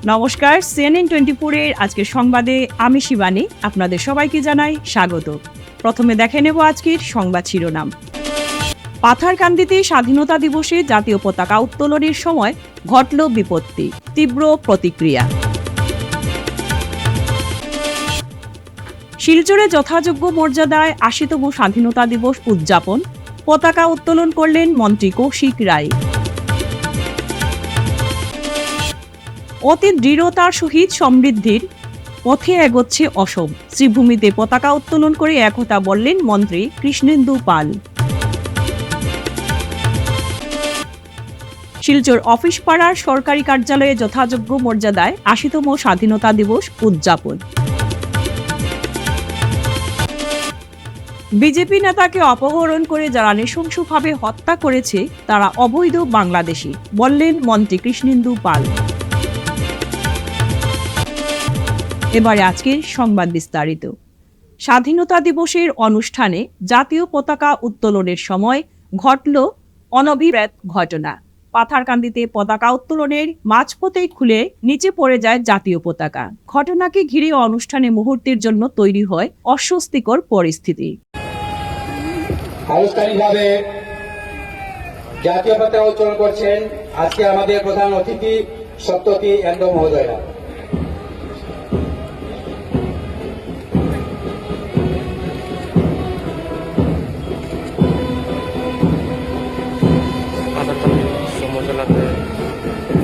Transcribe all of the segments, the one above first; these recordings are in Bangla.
নমস্কার, CNN 24 এর আজকের সংবাদে আমি শিবানী আপনাদের সবাইকে জানাই স্বাগত। প্রথমে দেখে নেব আজকের সংবাদ শিরোনাম। পাথারকান্দিতে স্বাধীনতা দিবসে জাতীয় পতাকা উত্তোলনের সময় ঘটল বিপত্তি, তীব্র প্রতিক্রিয়া। শিলচরে যথাযোগ্য মর্যাদায় ৮০তম স্বাধীনতা দিবস উদযাপন, পতাকা উত্তোলন করলেন মন্ত্রী কৌশিক রায়। অতি দৃঢ়তার সহিত সমৃদ্ধির পথে এগোচ্ছে অসম, শ্রীভূমিতে পতাকা উত্তোলন করে একথা বললেন মন্ত্রী কৃষ্ণেন্দু পাল। শিলচর অফিস পাড়ার সরকারি কার্যালয়ে যথাযোগ্য মর্যাদায় ৮০তম স্বাধীনতা দিবস উদযাপন। বিজেপি নেতাকে অপহরণ করে যারা নৃশংসভাবে হত্যা করেছে তারা অবৈধ বাংলাদেশী, বললেন মন্ত্রী কৃষ্ণেন্দু পাল। এবারে আজকের সংবাদ বিস্তারিত। স্বাধীনতা দিবসের অনুষ্ঠানে জাতীয় পতাকা উত্তোলনের সময় ঘটল অনভিপ্রেত ঘটনা। পাথারকান্দিতে পতাকা উত্তোলনের মাঝপথেই খুলে নিচে পড়ে যায় জাতীয় পতাকা। ঘটনাকে ঘিরে অনুষ্ঠানে মুহূর্তের জন্য তৈরি হয় অস্বস্তিকর পরিস্থিতি। আনুষ্ঠানিকভাবে জাতীয় পতাকা উত্তোলন করছেন আজকে আমাদের প্রধান অতিথি সপ্ততি এন্দ্র মহোদয়রা।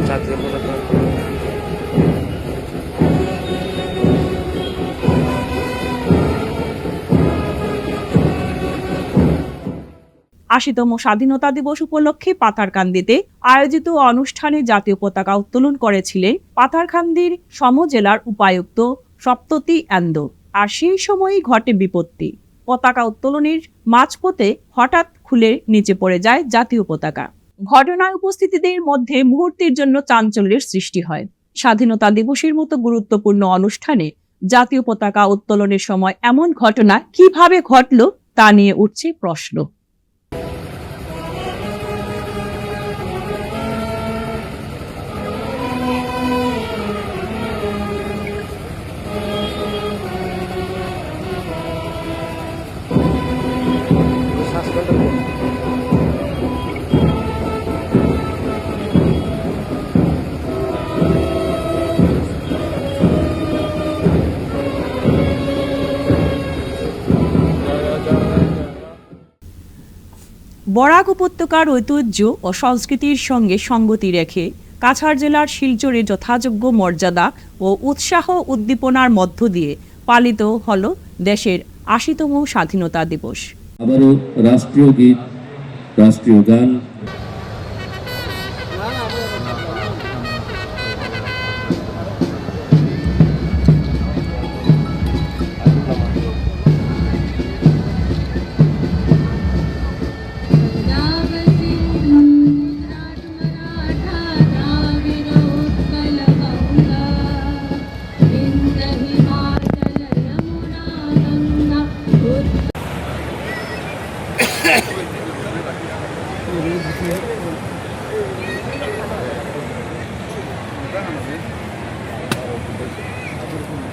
জাতীয় পতাকা ৮০তম স্বাধীনতা দিবস উপলক্ষে পাথারকান্দিতে আয়োজিত অনুষ্ঠানে জাতীয় পতাকা উত্তোলন করেছিলেন পাথারকান্দির সমজেলার উপায়ুক্ত সপ্ততি এন্দ্র। আর সেই সময়ই ঘটে বিপত্তি। পতাকা উত্তোলনের মাঝপথে হঠাৎ খুলে নিচে পড়ে যায় জাতীয় পতাকা। ঘটনায় উপস্থিতিদের মধ্যে মুহূর্তের জন্য চাঞ্চল্যের সৃষ্টি হয়। স্বাধীনতা দিবসের মতো গুরুত্বপূর্ণ অনুষ্ঠানে জাতীয় পতাকা উত্তোলনের সময় এমন ঘটনা কিভাবে ঘটল তা নিয়ে উঠছে প্রশ্ন। বরাক উপত্যকার ঐতিহ্য ও সংস্কৃতির সঙ্গে সঙ্গতি রেখে কাছাড় জেলার শিলচরে যথাযোগ্য মর্যাদা ও উৎসাহ উদ্দীপনার মধ্য দিয়ে পালিত হল দেশের ৮০তম স্বাধীনতা দিবস। আবারও রাষ্ট্রীয় গীত, রাষ্ট্রীয় গান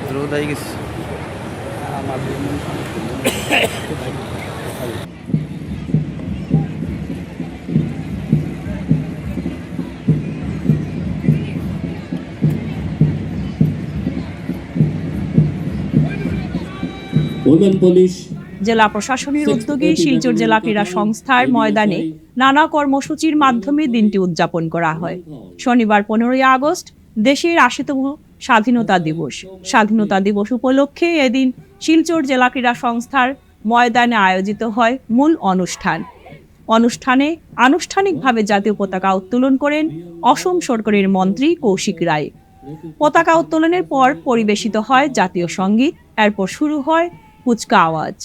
দ্রুতাই গেছে। জেলা প্রশাসনের উদ্যোগে শিলচর জেলা ক্রীড়া সংস্থার ময়দানে নানা কর্মসূচির মাধ্যমে দিনটি উদযাপন করা হয়। শনিবার ১৫ই আগস্ট দেশের ৮০তম স্বাধীনতা দিবস। স্বাধীনতা দিবস উপলক্ষে এদিন শিলচর জেলা ক্রীড়া সংস্থার ময়দানে আয়োজিত হয় মূল অনুষ্ঠানে আনুষ্ঠানিকভাবে জাতীয় পতাকা উত্তোলন করেন অসম সরকারের মন্ত্রী কৌশিক রায়। পতাকা উত্তোলনের পর পরিবেশিত হয় জাতীয় সঙ্গীত। এরপর শুরু হয় কুচকা আওয়াজ।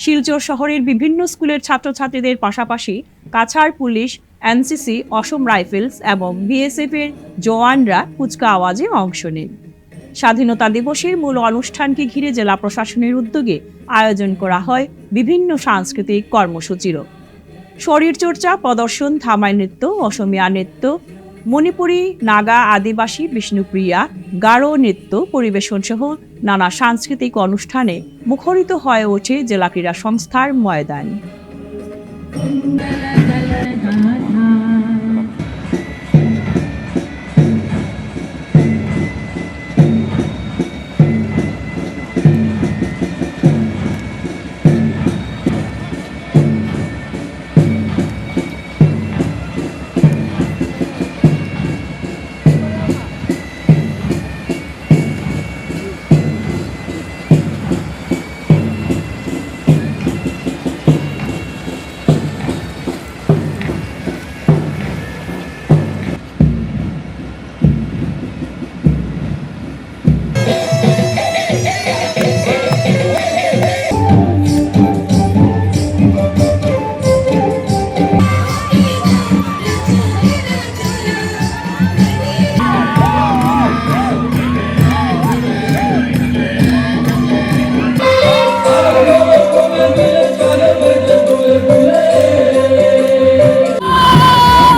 শিলচর শহরের বিভিন্ন স্কুলের ছাত্রছাত্রীদের পাশাপাশি কাছাড় পুলিশ, এনসিসি, অসম রাইফেলস এবং বিএসএফ এর জওয়ানরা কুচকা আওয়াজে অংশ নেন। স্বাধীনতা দিবসের মূল অনুষ্ঠানকে ঘিরে জেলা প্রশাসনের উদ্যোগে আয়োজন করা হয় বিভিন্ন সাংস্কৃতিক কর্মসূচিরও। শরীরচর্চা, প্রদর্শন, ধামাই নৃত্য, অসমীয়া নৃত্য, মণিপুরী, নাগা, আদিবাসী, বিষ্ণুপ্রিয়া, গারো নৃত্য পরিবেশন সহ নানা সাংস্কৃতিক অনুষ্ঠানে মুখরিত হয়ে ওঠে জেলা ক্রীড়া সংস্থার ময়দান।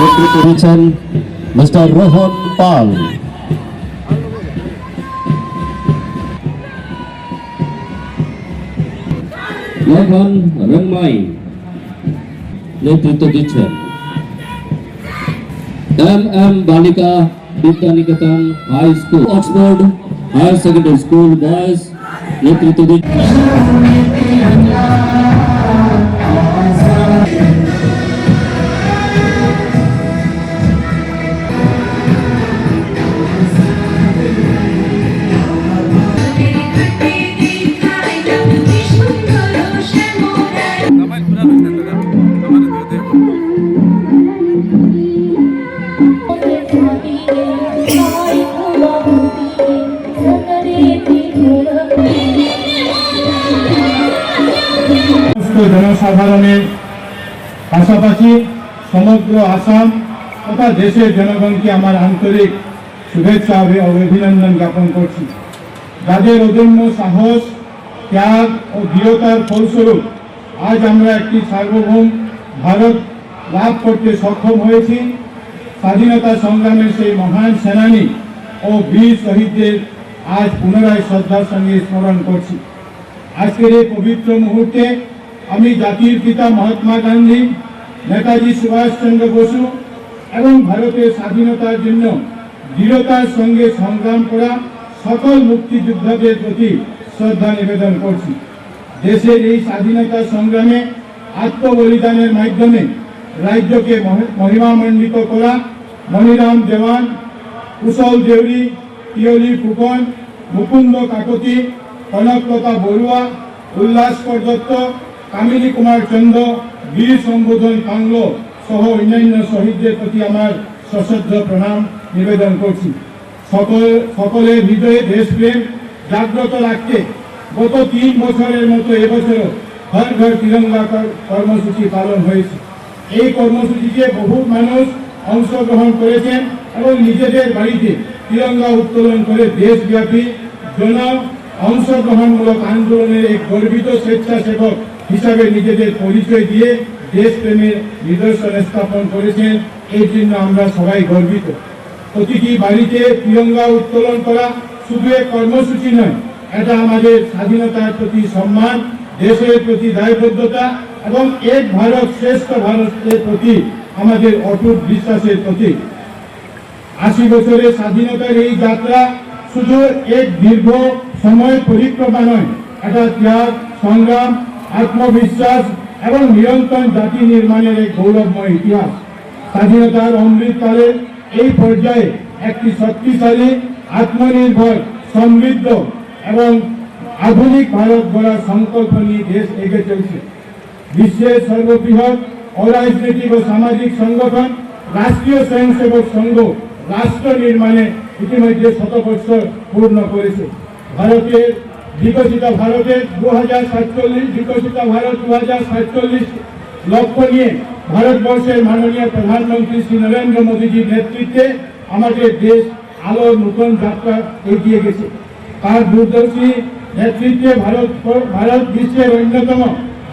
নেতৃত্ব দিচ্ছেন মিস্টার রোহন পাল। লখন রংমাই নেতৃত্ব দিচ্ছেন। M Balika Vidyaniketan high school, Oxford higher secondary school boys নেতৃত্ব দিচ্ছেন। জনসাধারণের পাশাপাশি সমগ্র আসাম তথা দেশের জনগণকে আমার আন্তরিক শুভেচ্ছা ও অভিনন্দন জ্ঞাপন করছি। যাদের অদম্য সাহস, ত্যাগ ও দৃঢ়তার ফলস্বরূপ আজ আমরা একটি সার্বভৌম ভারত লাভ করতে সক্ষম হয়েছি। স্বাধীনতা সংগ্রামের সেই মহান সেনানী ও বীর শহীদদের আজ পুনরায় শ্রদ্ধার সঙ্গে স্মরণ করছি। আজকের এই পবিত্র মুহূর্তে আমি জাতির পিতা মহাত্মা গান্ধী, নেতাজি সুভাষচন্দ্র বসু এবং ভারতের স্বাধীনতার জন্য দৃঢ়তার সঙ্গে সংগ্রাম করা সকল মুক্তিযোদ্ধাদের প্রতি শ্রদ্ধা নিবেদন করছি। দেশের এই স্বাধীনতা সংগ্রামে আত্মবলিদানের মাধ্যমে রাজ্যকে মহিমামণ্ডিত করা মণিরাম দেওয়ান, কুশল দেউরি, পিয়লি ফুকন, মুকুন্দ কাকতি, কনকলতা বড়ুয়া, উল্লাসকর দত্ত, কামিনী কুমার চন্দ্র, বীর সম্বোধন কাংল সহ অন্যান্য শহীদদের প্রতি আমার সশ্রদ্ধ প্রণাম নিবেদন করছি। সকলের হৃদয়ে দেশপ্রেম জাগ্রত রাখতে গত 3 বছরের মতো এবছরও ঘর ঘর তিরঙ্গা কর্মসূচি পালন হয়েছে। এই কর্মসূচিতে বহু মানুষ অংশগ্রহণ করেছেন এবং নিজেদের বাড়িতে তিরঙ্গা উত্তোলন করে দেশব্যাপী জন অংশগ্রহণমূলক আন্দোলনের এক গর্বিত স্বেচ্ছাসেবক হিসাবে নিজেদের পরিচয় দিয়ে দেশপ্রেমের নিদর্শন স্থাপন করেছেন। এই জন্য আমরা সবাই গর্বিত। প্রতিটি বাড়িতে তিরঙ্গা উত্তোলন করা শুধু এক কর্মসূচি নয়, এটা আমাদের স্বাধীনতার প্রতি সম্মান, দেশের প্রতি দায়বদ্ধতা এবং এক ভারত শ্রেষ্ঠ ভারতের প্রতি আমাদের অটুট বিশ্বাসের প্রতীক। 80 বছরের স্বাধীনতার এই যাত্রা শুধু এক দীর্ঘ সময় পরিক্রমা নয়, এটা ত্যাগ, সংগ্রাম, আত্মবিশ্বাস এবং নিরন্তর জাতি নির্মাণের এক গৌরবময় ইতিহাস। স্বাধীনতার অমৃতকালে এই পর্যায়ে একটি শক্তিশালী, আত্মনির্ভর, সমৃদ্ধ এবং আধুনিক ভারত গড়ার সংকল্প নিয়ে দেশ এগিয়ে চলছে। বিশ্বের সর্ববৃহৎ অরাজনৈতিক ও সামাজিক সংগঠন রাষ্ট্রীয় স্বয়ংসেবক সংঘ রাষ্ট্র নির্মাণে ইতিমধ্যে 100 বছর পূর্ণ করেছে। ভারতের বিকশিত ভারতের 2047 বিকশিত ভারত 2047 লক্ষ্য নিয়ে ভারতবর্ষের মাননীয় প্রধানমন্ত্রী শ্রী নরেন্দ্র মোদীজির নেতৃত্বে আমাদের দেশ আলোর নতুন যাত্রা এগিয়ে গেছে। তার দূরদর্শী নেতৃত্বে ভারত বিশ্বের অন্যতম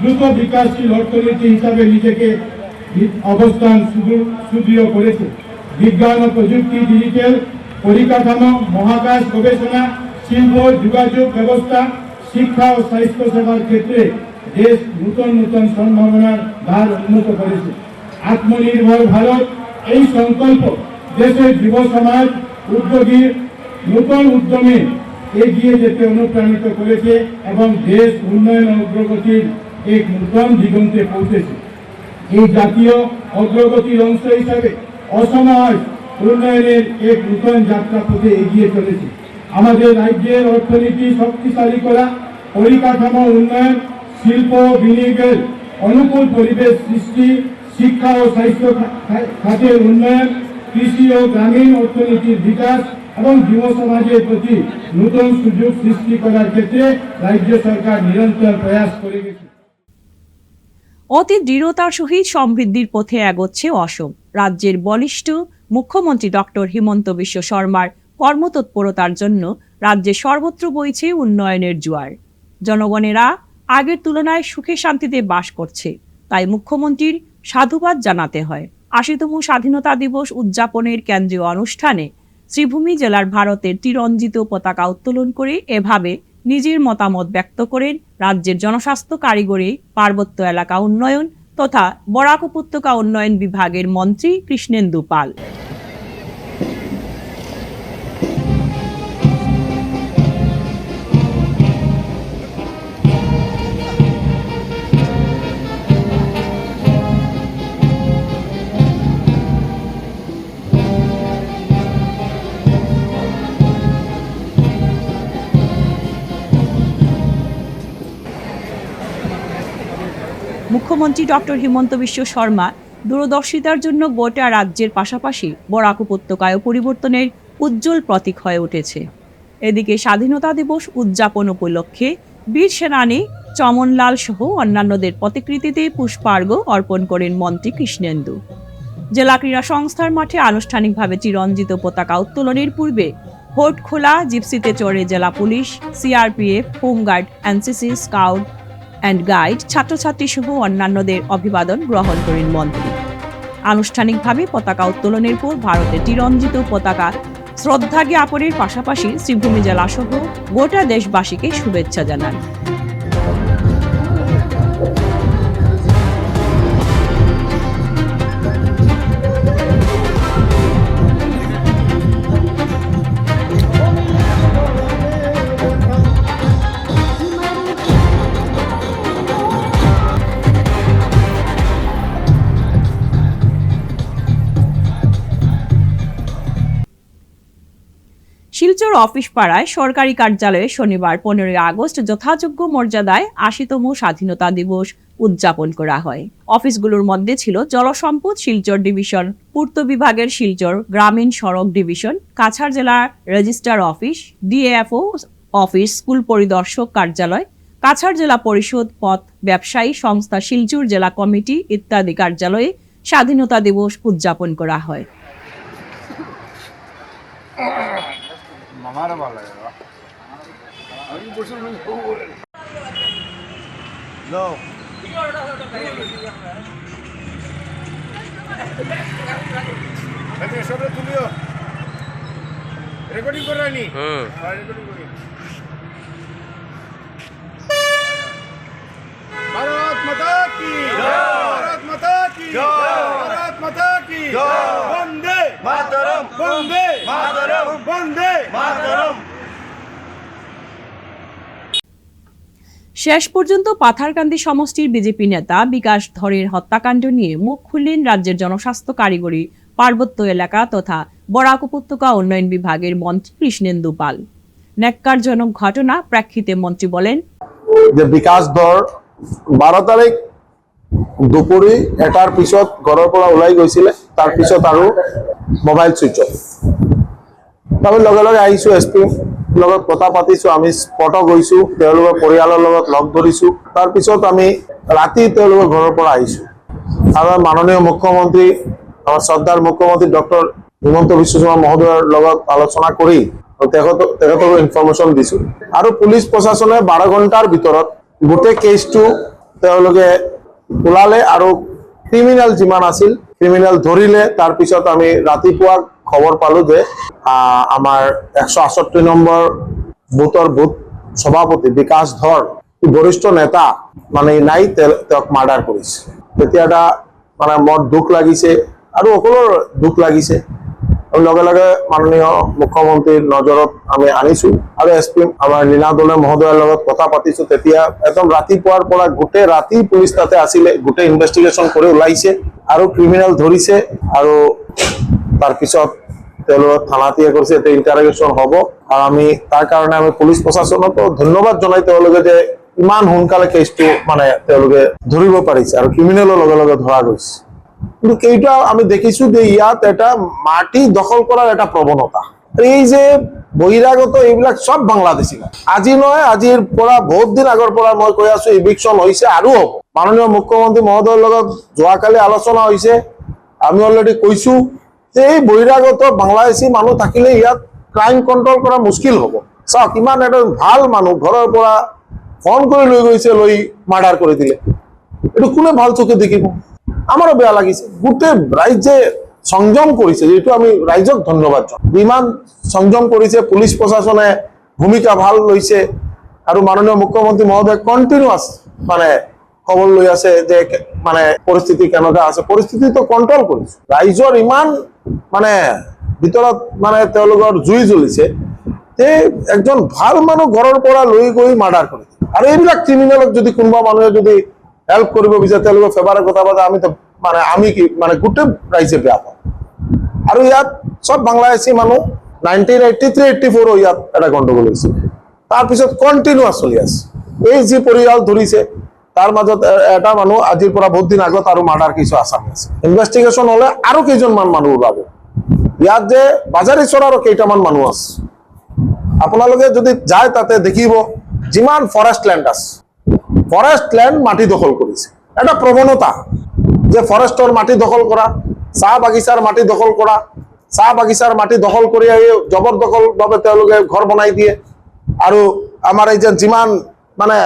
দ্রুত বিকাশশীল অর্থনীতি হিসাবে নিজেকে অবস্থান সুদৃঢ় করেছে। বিজ্ঞান ও প্রযুক্তি, ডিজিটাল পরিকাঠামো, মহাকাশ গবেষণা, শিল্প, যোগাযোগ ব্যবস্থা, শিক্ষা ও স্বাস্থ্য সেবার ক্ষেত্রে দেশ নতুন নতুন সম্ভাবনার দ্বার উন্নত করেছে। আত্মনির্ভর ভারত এই সংকল্প দেশের যুব সমাজ উদ্যোগী নতুন উদ্যমে এগিয়ে যেতে অনুপ্রাণিত করেছে এবং দেশ উন্নয়ন অগ্রগতির এক নতুন দিগন্তে পৌঁছেছে। এই জাতীয় অগ্রগতির অংশ হিসাবে অসম উন্নয়নের এক নতুন যাত্রাপথে এগিয়ে চলেছে। আমাদের রাজ্যের অর্থনীতি শক্তিশালী করা, পরিকাঠামো উন্নয়ন, শিল্প বিনিয়োগের অনুকূল পরিবেশ সৃষ্টি, শিক্ষা ও স্বাস্থ্য খাতের উন্নয়ন, কৃষি ও গ্রামীণ অর্থনীতির বিকাশ এবং যুব সমাজের প্রতি নতুন সুযোগ সৃষ্টি করার ক্ষেত্রে রাজ্য সরকার নিরন্তর প্রয়াস করে গেছে। অতি দৃঢ়তার সহিত সমৃদ্ধির পথে এগোচ্ছে অসম। রাজ্যের বলিষ্ঠ মুখ্যমন্ত্রী ডক্টর হিমন্ত বিশ্ব শর্মার কর্মতৎপরতার জন্য রাজ্যে সর্বত্র বইছে উন্নয়নের জোয়ার। জনগণেরা আগের তুলনায় সুখে শান্তিতে বাস করছে, তাই মুখ্যমন্ত্রীর সাধুবাদ জানাতে হয়। ৮০তম স্বাধীনতা দিবস উদযাপনের কেন্দ্রীয় অনুষ্ঠানে শ্রীভূমি জেলার ভারতের ত্রিরঞ্জিত পতাকা উত্তোলন করে এভাবে নিজের মতামত ব্যক্ত করেন রাজ্যের জনস্বাস্থ্য কারিগরি, পার্বত্য এলাকা উন্নয়ন তথা বরাক উপত্যকা উন্নয়ন বিভাগের মন্ত্রী কৃষ্ণেন্দু পাল। মুখ্যমন্ত্রী ডক্টর হিমন্ত বিশ্ব শর্মা দূরদর্শিতার জন্য গোটা রাজ্যের পাশাপাশি বরাক উপত্যকায় পরিবর্তনের উজ্জ্বল প্রতীক হয়ে উঠেছে। এদিকে স্বাধীনতা দিবস উদযাপন উপলক্ষে বীর সেনানী চমনলাল সহ অন্যান্যদের প্রতিকৃতিতে পুষ্পার্ঘ্য অর্পণ করেন মন্ত্রী কৃষ্ণেন্দু। জেলা ক্রীড়া সংস্থার মাঠে আনুষ্ঠানিকভাবে চিরঞ্জিত পতাকা উত্তোলনের পূর্বে হোটখোলা জিপসিতে চড়ে জেলা police, CRPF, home guard, NCC, scout and guide, ছাত্রছাত্রী সহ অন্যান্যদের অভিবাদন গ্রহণ করেন মন্ত্রী। আনুষ্ঠানিকভাবে পতাকা উত্তোলনের পর ভারতের ত্রিরঞ্জিত পতাকা শ্রদ্ধা জ্ঞাপনের পাশাপাশি শ্রীভূমি জেলা সহ গোটা দেশবাসীকে শুভেচ্ছা জানান। শিলচর অফিস পাড়ায় সরকারি কার্যালয়ে শনিবার 15 আগস্ট যথাযোগ্য মর্যাদায় ৮০তম স্বাধীনতা দিবস উদযাপন করা হয়। অফিসগুলোর মধ্যে ছিল জলসম্পদ শিলচর ডিভিশন, পূর্ত বিভাগের শিলচর গ্রামীণ সড়ক ডিভিশন, কাছাড় জেলার registrar office, DFO office, school পরিদর্শক কার্যালয়, কাছাড় জেলা পরিষদ, পথ ব্যবসায়ী সংস্থা শিলচর জেলা কমিটি ইত্যাদি কার্যালয়ে স্বাধীনতা দিবস উদযাপন করা হয়। हमारा वाला है अभी कुछ लो अरे सब लोग तुलियो रिकॉर्डिंग कर रहा नहीं हां रिकॉर्डिंग करिए भारत माता की जय, भारत माता की जय, भारत माता की जय, वंदे मातरम, वंदे मातरम, वंदे मातरम। শেষ পর্যন্ত পাথারকান্দি সমষ্টির বিজেপি নেতা বিকাশ ধরের হত্যাকাণ্ড নিয়ে মুখ খুললেন রাজ্যের জনস্বাস্থ্য কারিগরি, পার্বত্য এলাকা তথা বরাক উপত্যকা উন্নয়ন বিভাগের মন্ত্রী কৃষ্ণেন্দু পাল। ন্যাক্কারজনক ঘটনা প্রেক্ষিতে মন্ত্রী বলেন যে বিকাশ ধর 12 তাৰিখ দুপুৰী 1টাৰ পিছত ঘৰৰ পৰা ওলাই গৈছিলে, তাৰ পিছত আৰু মোবাইল সুইচ অফ। আমি লগে লগে আহিছো, এসপি লগত কথা পাতিছো, আমি স্পটো গৈছো, তেওঁলোকৰ পৰিয়ালৰ লগত লগ ধৰিছো। তাৰ পিছত আমি ৰাতি তেওঁলোকৰ ঘৰৰ পৰা আহিছো। আমাৰ মাননীয় মুখ্যমন্ত্ৰী, আমাৰ শ্ৰদ্ধাৰ মুখ্যমন্ত্ৰী ডক্টৰ হিমন্ত বিশ্ব শৰ্মা মহোদয়ৰ লগত আলোচনা কৰি তেখেতক ইনফৰমেশ্যন দিছো। আৰু পুলিচ প্ৰশাসনে 12 ঘণ্টাৰ ভিতৰত গোটেই কেছটো তেওঁলোকে ওলালে আৰু ক্ৰিমিনেল যিমান আছিল ক্রিমিনাল ধরিলে তার পিছত আমি রাতিপুৱা খবৰ পালো যে আমাৰ 168 নম্বৰ বুথৰ বুথ সভাপতি বিকাশ ধৰ বৰিষ্ঠ নেতা মানে নাই তেওঁক মাৰ্ডাৰ কৰিছে। তেতিয়া এটা মানে মোৰ দুখ লাগিছে আৰু সকলোৰ দুখ লাগিছে। আমি লগে লগে মাননীয় মুখ্যমন্ত্ৰীৰ নজৰত আমি আনিছো আৰু এছপি আমাৰ লীনা দলে মহোদয়ৰ লগত কথা পাতিছো। তেতিয়া একদম ৰাতিপুৱাৰ পৰা গোটেই ৰাতি পুলিচ তাতে আছিলে, গোটেই ইনভেষ্টিগেশ্যন কৰি ওলাইছে আৰু ক্ৰিমিনেল ধৰিছে আৰু তাৰপিছত তেওঁলোকক থানাতীয়া কৰিছে। এতিয়া ইণ্টাৰগেশ্যন হ'ব আৰু আমি তাৰ কাৰণে আমি পুলিচ প্ৰশাসনকো ধন্যবাদ জনাই তেওঁলোকে যে ইমান সোনকালে কেছটো মানে তেওঁলোকে ধৰিব পাৰিছে আৰু ক্ৰিমিনেলৰ লগে লগে ধৰা গৈছে। কিন্তু কেইটা আমি দেখিছো যে ইয়াত এটা মাটি দখল করার একটা প্রবণতা। এই যে বহিরাগত এইবিলাক সব বাংলাদেশী আজি নয়, আজিৰ পৰা বহুত দিন আগৰ পৰা মই কৈ আছো ইভিকশন হৈছে আৰু হ'ব। মাননীয় মুখ্যমন্ত্ৰী মহোদয়ৰ লগত যোৱাকালি আলোচনা হৈছে। আমি অলৰেডি কৈছো যে এই বহিৰাগত বাংলাদেশী মানুহ থাকিলে ইয়াত ক্ৰাইম কন্ট্ৰল কৰা মুস্কিল হ'ব। চাওক ইমান এটা ভাল মানুহ ঘৰৰ পৰা ফোন কৰি লৈ গৈছে, লৈ মাৰ্ডাৰ কৰি দিলে। এইটো কোনে ভাল চোখে দেখিব? আমারও বেয়া লাগিছে। গোটেই রাইজে সংযম করেছে, যেহেতু আমি রাইজক ধন্যবাদ জানাই। ইমান সংযম করেছে, পুলিশ প্রশাসনে ভূমিকা ভাল লৈছে আৰু মাননীয় মুখ্যমন্ত্ৰী মহোদয় কন্টিনিউয়াস মানে খবৰ লৈ আছে যে মানে পৰিস্থিতি কেনেকুৱা আছে। পৰিস্থিতি তো কন্ট্ৰল কৰিছে। ৰাইজৰ ইমান মানে ভিতৰত মানে তেওঁলোকৰ জুই জ্বলিছে যে একজন ভাল মানুহ ঘৰৰ পৰা লৈ গৈ মাৰ্ডাৰ কৰে। আৰু এইবিলাক ক্ৰিমিনেলক যদি কোনোবা মানুহে যদি হেল্প কৰিব বিচাৰে তেওঁলোকৰ ফেভারে কথা পাতে, আমি তো মানে আমি কি মানে গোটেই ৰাইজে বেয়া পাওঁ। আৰু ইয়াত সব বাংলাদেশী মানুহ 1983-84 ইয়াত এটা গণ্ডগোল হৈছিল। তাৰপিছত কণ্টিনিউয়াস চলি আছে। এই যি পৰিয়াল ধৰিছে তাৰ মাজত এটা মানুহ আজিৰ পৰা বহুত দিন আগত আৰু মাৰ্ডাৰ কিছু আসামি আছে। ইনভেষ্টিগেশ্যন হলে আৰু কেইজনমান মানুহ ওলাব। ইয়াত যে বাজাৰী চৰাৰো কেইটামান মানুহ আছে। আপোনালোকে যদি যায় তাতে দেখিব যিমান ফৰেষ্ট ল্যান্ড আছে, ফরেস্ট ল্যান্ড মাটি দখল করেছে। এটা প্রবণতা যে ফরেস্টর মাটি দখল করা, চাহ বাগিচার মাটি দখল করা, চাহ বাগিচার মাটি দখল করে জবরদখল ভাবে তেওঁলোকে ঘর বনাই দিয়ে। আৰু আমাৰ এই যে যিমান মানে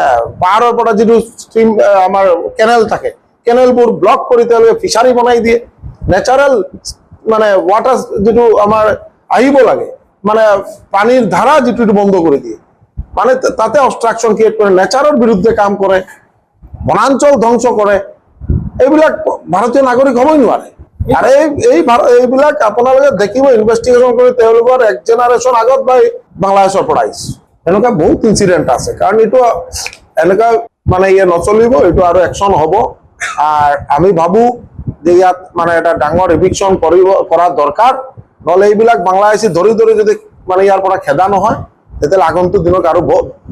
পাহাৰৰ পৰা যিটো ষ্ট্ৰীম আমাৰ কেনেল থাকে, কেনেলবোৰ ব্লক কৰি তেওঁলোকে ফিচাৰী বনাই দিয়ে। নেচাৰেল মানে ওয়াটার যিটো আমাৰ আহিব লাগে মানে পানীৰ ধাৰা যিটো বন্ধ কৰি দিয়ে। মানে তাতে অবস্ট্রাকশন ক্রিয়েট করে, নেচারের বিরুদ্ধে কাম করে, বনাঞ্চল ধ্বংস করে। এইবিলাক ভারতীয় নাগরিক হবই নোৱাৰে। আর এইবিলাক আপোনালোকে দেখিব ইনভেষ্টিগেশ্যন কৰি তেওঁলোকৰ এক জেনারেশন আগত বা বাংলাদেশৰ পৰা আহিছে। এনেকুৱা বহুত ইনসিডেন্ট আছে। কাৰণ এইটো এনেকুৱা মানে ইয়ে নচলিব, এইটো আৰু একশন হ'ব। আর আমি ভাবো যে ইয়াত মানে এটা ডাঙৰ ইভিকশন কৰা দৰকাৰ। নহলে এইবিলাক বাংলাদেশী ধৰি ধৰি যদি মানে ইয়াৰ পৰা খেদা নহয় তেতিয়াহ'লে আগন্তুক দিনত আৰু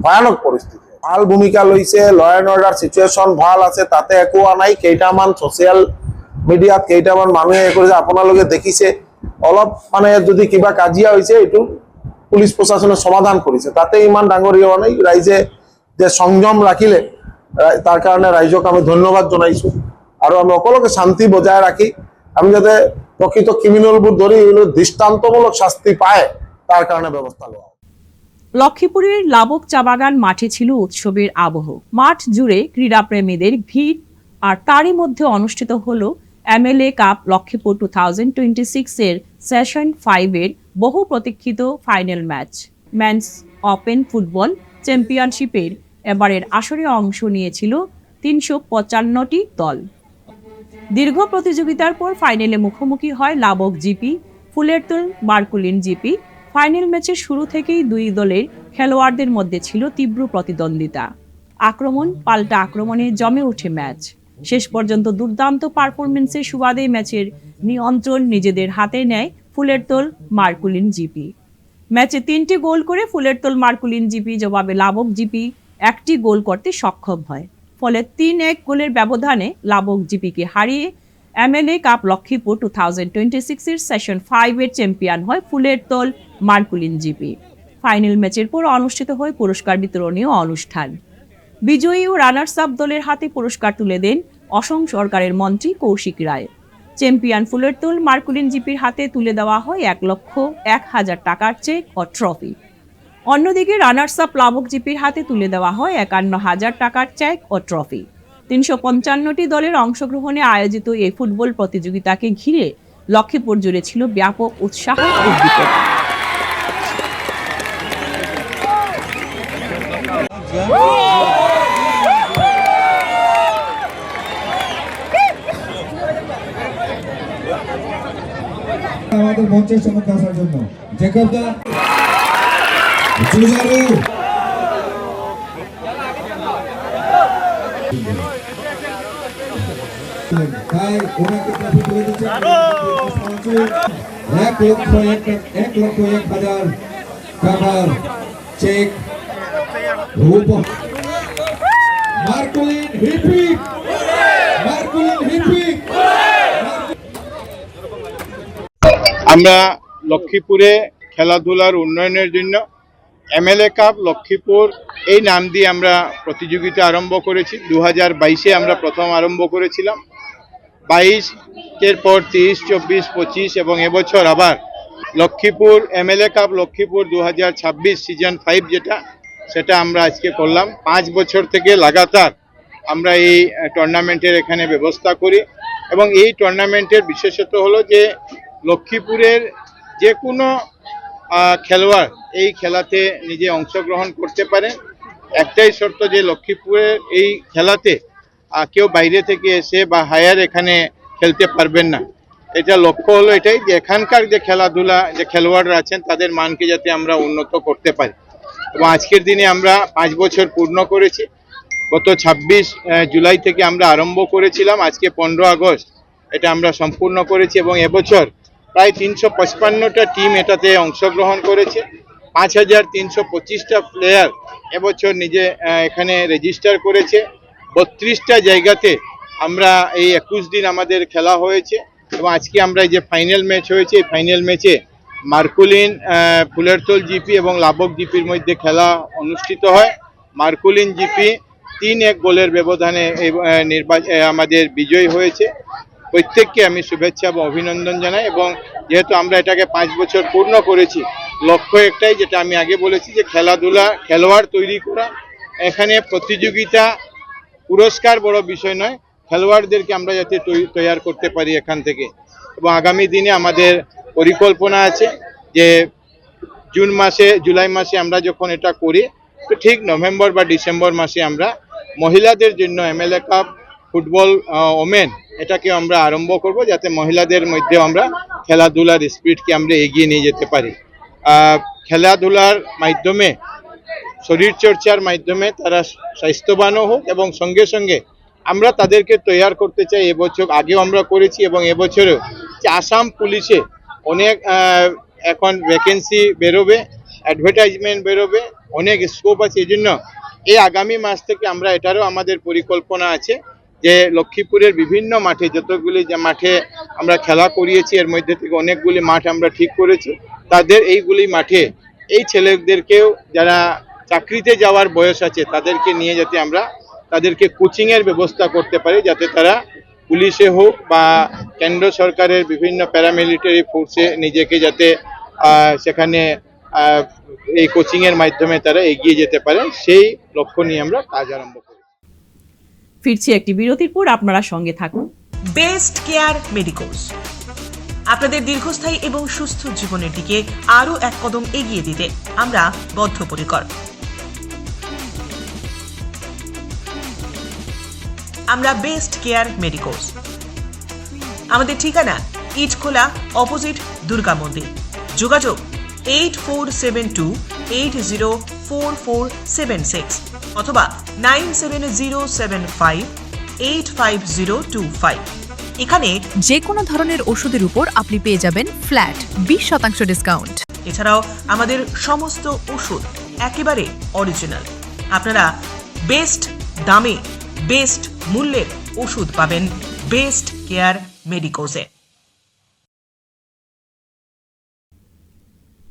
ভয়ানক পৰিস্থিতি। ভাল ভূমিকা লৈছে, ল এণ্ড অৰ্ডাৰ সিচুৱেশ্যন ভাল আছে, তাতে একো নাই। কেইটামান ছচিয়েল মিডিয়াত কেইটামান মানুহে কৰিছে, আপোনালোকে দেখিছে। অলপ মানে যদি কিবা কাজিয়া হৈছে এইটো পুলিচ প্ৰশাসনে সমাধান কৰিছে, তাতে ইমান ডাঙৰ হোৱা নাই। ৰাইজে যে সংযম ৰাখিলে তাৰ কাৰণে ৰাইজক আমি ধন্যবাদ জনাইছো। আৰু আমি সকলোকে শান্তি বজাই ৰাখি আমি যাতে প্ৰকৃত ক্ৰিমিনেলবোৰ ধৰি দৃষ্টান্তমূলক শাস্তি পায় তার কারণে ব্যবস্থা নেওয়া। লক্ষ্মীপুরের লাবক চা বাগান মাঠে ছিল উৎসবের আবহ। মাঠ জুড়ে ক্রীড়াপ্রেমীদের ভিড়, আর তারই মধ্যে অনুষ্ঠিত হলো এমএলএ কাপ লক্ষ্মীপুর 2026 এর সেশন 5 এর বহু প্রতীক্ষিত final match. Men's open football চ্যাম্পিয়নশিপের এবারের আসরে অংশ নিয়েছিল 355টি দল। দীর্ঘ প্রতিযোগিতার পর ফাইনালে মুখোমুখি হয় লাবক জিপি, ফুলেরতোল মার্কুলিন জিপি। ফাইনাল ম্যাচের শুরু থেকেই দুই দলের খেলোয়াড়দের মধ্যে ছিল তীব্র প্রতিদ্বন্দ্বিতা। আক্রমণ পাল্টা আক্রমণে জমে ওঠে ম্যাচ। শেষ পর্যন্ত দুর্দান্ত পারফরমেন্সের সুবাদে ম্যাচের নিয়ন্ত্রণ নিজেদের হাতে নেয় ফুলেরতোল মার্কুলিন জিপি। ম্যাচে 3টি গোল করে ফুলেরতোল মার্কুলিন জিপি জবাবে লাবক জিপি 1টি গোল করতে সক্ষম হয়। ফলে 3-1 গোলের ব্যবধানে লাবক জিপিকে হারিয়ে এমএলএ কাপ লক্ষ্মীপুর 2026 এর সেশন 5 এর চ্যাম্পিয়ন হয় ফুলেরতোল মার্কুলিন জিপি। ফাইনাল ম্যাচের পর অনুষ্ঠিত হয় পুরস্কার বিতরণী অনুষ্ঠান। বিজয়ী ও রানার্স আপ দলের হাতে পুরস্কার তুলে দেন অসম সরকারের মন্ত্রী কৌশিক রায়। চ্যাম্পিয়ন ফুলেরতোল মার্কুলিন জিপির হাতে তুলে দেওয়া হয় 1,01,000 টাকার চেক ও ট্রফি। অন্যদিকে রানার্স আপ লাবক জিপির হাতে তুলে দেওয়া হয় 51,000 টাকার চেক ও ট্রফি। 355টি দলের অংশগ্রহণে আয়োজিত এই ফুটবল প্রতিযোগিতাকে ঘিরে লক্ষ্মীপুর জুড়ে ছিল ব্যাপক উৎসাহ ও উদ্দীপনা। আমাদের মঞ্চের সম্মুখে আসার জন্য জেকবদা জুজারু তাই ওনাকে ট্রফি তুলে দিচ্ছে 1,01,000 টাকার চেক রূপ মার্কুলিন হিপিক আমরা লক্ষ্মীপুরে খেলাধুলার উন্নয়নের জন্য এমএলএ কাপ লক্ষ্মীপুর এই নাম দিয়ে আমরা প্রতিযোগিতা আরম্ভ করেছি। 2022-এ আমরা প্রথম আরম্ভ করেছিলাম, 22-এর পর 23, 24, 25 এবং এবছর আবার Lakshmipur MLA cup Lakshmipur 2026 season 5 সেটা আমরা আজকে করলাম। 5 বছর থেকে লাগাতার আমরা এই টুর্নামেন্টের এখানে ব্যবস্থা করি এবং এই টুর্নামেন্টের বিশেষত্ব হলো যে লক্ষ্মীপুরের যে কোনো খেলোয়াড় এই খেলাতে নিজে অংশগ্রহণ করতে পারে। একটাই শর্ত যে লক্ষ্মীপুরের এই খেলাতে কেউ বাইরে থেকে এসে বা হায়ার এখানে খেলতে পারবেন না। এটা লক্ষ্য হলো এটাই যে এখানকার যে খেলাধুলা যে খেলোয়াড়রা আছেন তাদের মানকে যাতে আমরা উন্নত করতে পারি এবং আজকের দিনে আমরা 5 বছর পূর্ণ করেছি। গত 26 জুলাই থেকে আমরা আরম্ভ করেছিলাম, আজকে 15 আগস্ট এটা আমরা সম্পূর্ণ করেছি এবং এবছর প্রায় 355টা টিম এটাতে অংশগ্রহণ করেছে। 5,325টা প্লেয়ার এবছর নিজে এখানে রেজিস্টার করেছে। 32টা জায়গাতে আমরা এই 21 দিন আমাদের খেলা হয়েছে এবং আজকে আমরা এই যে ফাইনাল ম্যাচ হয়েছে এই ফাইনাল ম্যাচে মার্কুলিন ফুলেরতল জিপি এবং লাবক জিপির মধ্যে খেলা অনুষ্ঠিত হয়। মার্কুলিন জিপি 3-1 গোলের ব্যবধানে আমাদের বিজয়ী হয়েছে। প্রত্যেককে আমি শুভেচ্ছা এবং অভিনন্দন জানাই এবং যেহেতু আমরা এটাকে 5 বছর পূর্ণ করেছি, লক্ষ্য একটাই যেটা আমি আগে বলেছি যে খেলাধুলা খেলোয়াড় তৈরি করা। এখানে প্রতিযোগিতা পুরস্কার বড় বিষয় নয়, খেলোয়াড়দেরকে আমরা যাতে তৈরি করতে পারি এখান থেকে। এবং আগামী দিনে আমাদের পরিকল্পনা আছে যে জুলাই মাসে আমরা যখন এটা করি তো ঠিক নভেম্বর বা ডিসেম্বর মাসে আমরা মহিলাদের জন্য এমএলএ কাপ ফুটবল ওমেন এটাকে আমরা আরম্ভ করব, যাতে মহিলাদের মধ্যে আমরা খেলাধুলার স্পিরিটকে আমরা এগিয়ে নিয়ে যেতে পারি। খেলাধুলার মাধ্যমে শরীরচর্চার মাধ্যমে তারা স্বাস্থ্যবানও হোক এবং সঙ্গে সঙ্গে আমরা তাদেরকে তৈরি করতে চাই। এবছর আগেও আমরা করেছি এবং এবছরেও যে আসাম পুলিশে অনেক এখন ভ্যাকেন্সি বেরোবে, অ্যাডভার্টাইজমেন্ট বেরোবে, অনেক স্কোপ আছে। এই জন্য এই আগামী মাস থেকে আমরা এটারও আমাদের পরিকল্পনা আছে যে লক্ষ্মীপুরের বিভিন্ন মাঠে যতগুলি যে মাঠে আমরা খেলা করিয়েছি এর মধ্যে থেকে অনেকগুলি মাঠ আমরা ঠিক করেছি, তাদের এইগুলি মাঠে এই ছেলেদেরকেও যারা চাকরিতে যাওয়ার বয়স আছে তাদেরকে নিয়ে যাতে আমরা তাদেরকে কোচিংয়ের ব্যবস্থা করতে পারি, যাতে তারা পুলিশে হোক বা কেন্দ্র সরকারের বিভিন্ন প্যারামিলিটারি ফোর্সে নিজেকে যাতে সেখানে এই কোচিংয়ের মাধ্যমে তারা এগিয়ে যেতে পারে, সেই লক্ষ্য নিয়ে আমরা কাজ আরম্ভ করি। ফিরছি একটি বিরতির পর, আপনারা সঙ্গে থাকুন। বেস্ট কেয়ার মেডিকোস আপনাদের দীর্ঘস্থায়ী এবং সুস্থ জীবনের দিকে আরো এক কদম এগিয়ে দিতে আমরা বদ্ধপরিকর। আমরা বেস্ট কেয়ার মেডিকোস, আমাদের ঠিকানা ইটখোলা অপোজিট দুর্গা মন্দির, যোগাযোগ 8472804476 অথবা 9707585025। এখানে যে কোনো ধরনের ওষুধের উপর আপনি পেয়ে যাবেন ফ্ল্যাট 20% ডিসকাউন্ট। এছাড়াও আমাদের সমস্ত ওষুধ একেবারে অরিজিনাল। আপনারা বেস্ট দামে বেস্ট মূল্যের ওষুধ পাবেন বেস্ট কেয়ার মেডিকোসে।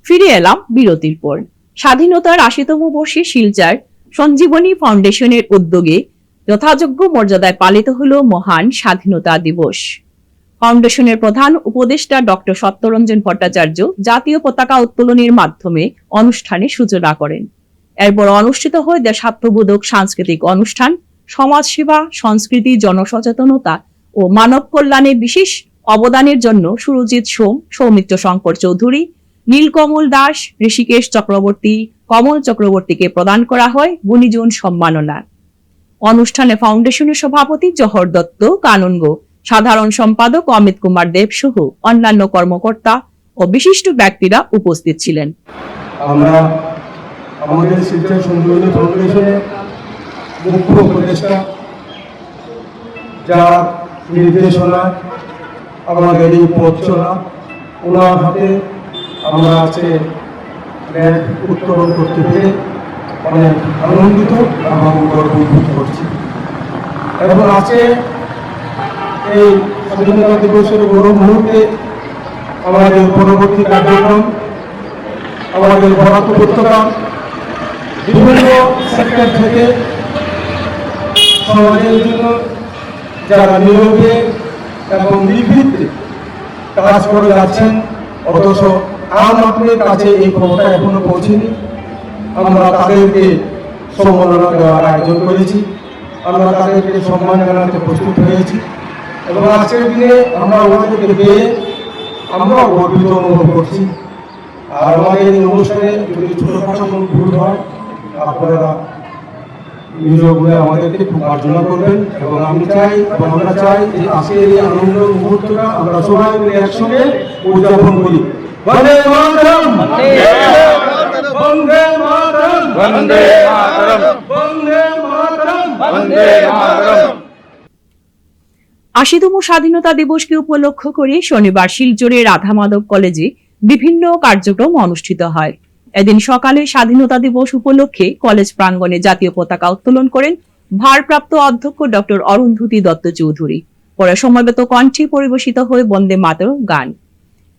ফিরে এলাম বিরতির পর। স্বাধীনতার 80তম বর্ষে শিলচর সঞ্জীবনী ফাউন্ডেশনের উদ্যোগে যথাযোগ্য মর্যাদায় পালিত হল মহান স্বাধীনতা দিবস। ফাউন্ডেশনের প্রধান উপদেষ্টা ডক্টর সত্যরঞ্জন ভট্টাচার্য জাতীয় পতাকা উত্তোলনের মাধ্যমে অনুষ্ঠানের সূচনা করেন। এরপর অনুষ্ঠিত হয় দেশাত্মবোধক সাংস্কৃতিক অনুষ্ঠান সমাজসেবা, সংস্কৃতি, জনসচেতনতা ও মানব কল্যাণে বিশেষ অবদানের জন্য সুরজিৎ সোম, সৌমিত্র শঙ্কর চৌধুরী, নীলকমল দাস, ঋষিকেশ চক্রবর্তী, কমল চক্রবর্তীকে প্রদান করা হয় গুণীজন সম্মাননা। অনুষ্ঠানে ফাউন্ডেশনের সভাপতি জহর দত্ত, কানুনগো সাধারণ সম্পাদক অমিত কুমার দেব সহ অন্যান্য কর্মকর্তা ও বিশিষ্ট ব্যক্তিরা উপস্থিত ছিলেন। আমরা আমাদের শিলচর সংযোজনী ফাউন্ডেশনের মুখ্য উপদেষ্টা যার নির্দেশনা আমাদের এই পথ চলা, ওনার হাতে আমরা আজকে ব্যাগ উত্তোলন করতে পেরে অনেক আনন্দিত এবং গর্ববোধ করছি। এবং আজকে এই স্বাধীনতা দিবসের বড় মুহূর্তে আমাদের পরবর্তী কার্যক্রম, আমাদের বরাক উপত্যকা বিভিন্ন সেক্টর থেকে সমাজের জন্য যারা নীরবে এবং নির্ভীতে কাজ করে যাচ্ছেন, অথচ আম আদমির কাছে এই খবরটা এখনো পৌঁছেনি, আমরা তাদেরকে সম্মাননা দেওয়ার আয়োজন করেছি। আমরা তাদেরকে সম্মান জানাতে প্রস্তুত হয়েছি এবং আজকের দিনে আমরা ওনাদেরকে পেয়ে আমরা গর্বিত অনুভব করছি। আর আমাদের এই অনুষ্ঠানে যদি ছোটখাটো কোনো ভুল হয় আপনারা নিজগুলো আমাদেরকে খুব মার্জনা করবেন এবং আমি চাই এবং আমরা চাই যে আজকের এই আনন্দ মুহূর্তটা আমরা সবাই মিলে একসঙ্গে উদযাপন করি। বন্দে মাতরম, বন্দে মাতরম, বন্দে মাতরম, বন্দে মাতরম, বন্দে মাতরম। ৮০তম স্বাধীনতা দিবসকে উপলক্ষ করে শনিবার শিলচরের রাধা মাধব কলেজে বিভিন্ন কার্যক্রম অনুষ্ঠিত হয়। এদিন সকালে স্বাধীনতা দিবস উপলক্ষে কলেজ প্রাঙ্গণে জাতীয় পতাকা উত্তোলন করেন ভারপ্রাপ্ত অধ্যক্ষ ডক্টর অরুন্ধতী দত্ত চৌধুরী। পরে সমবেত কণ্ঠে পরিবেশিত হয় বন্দে মাতরম গান।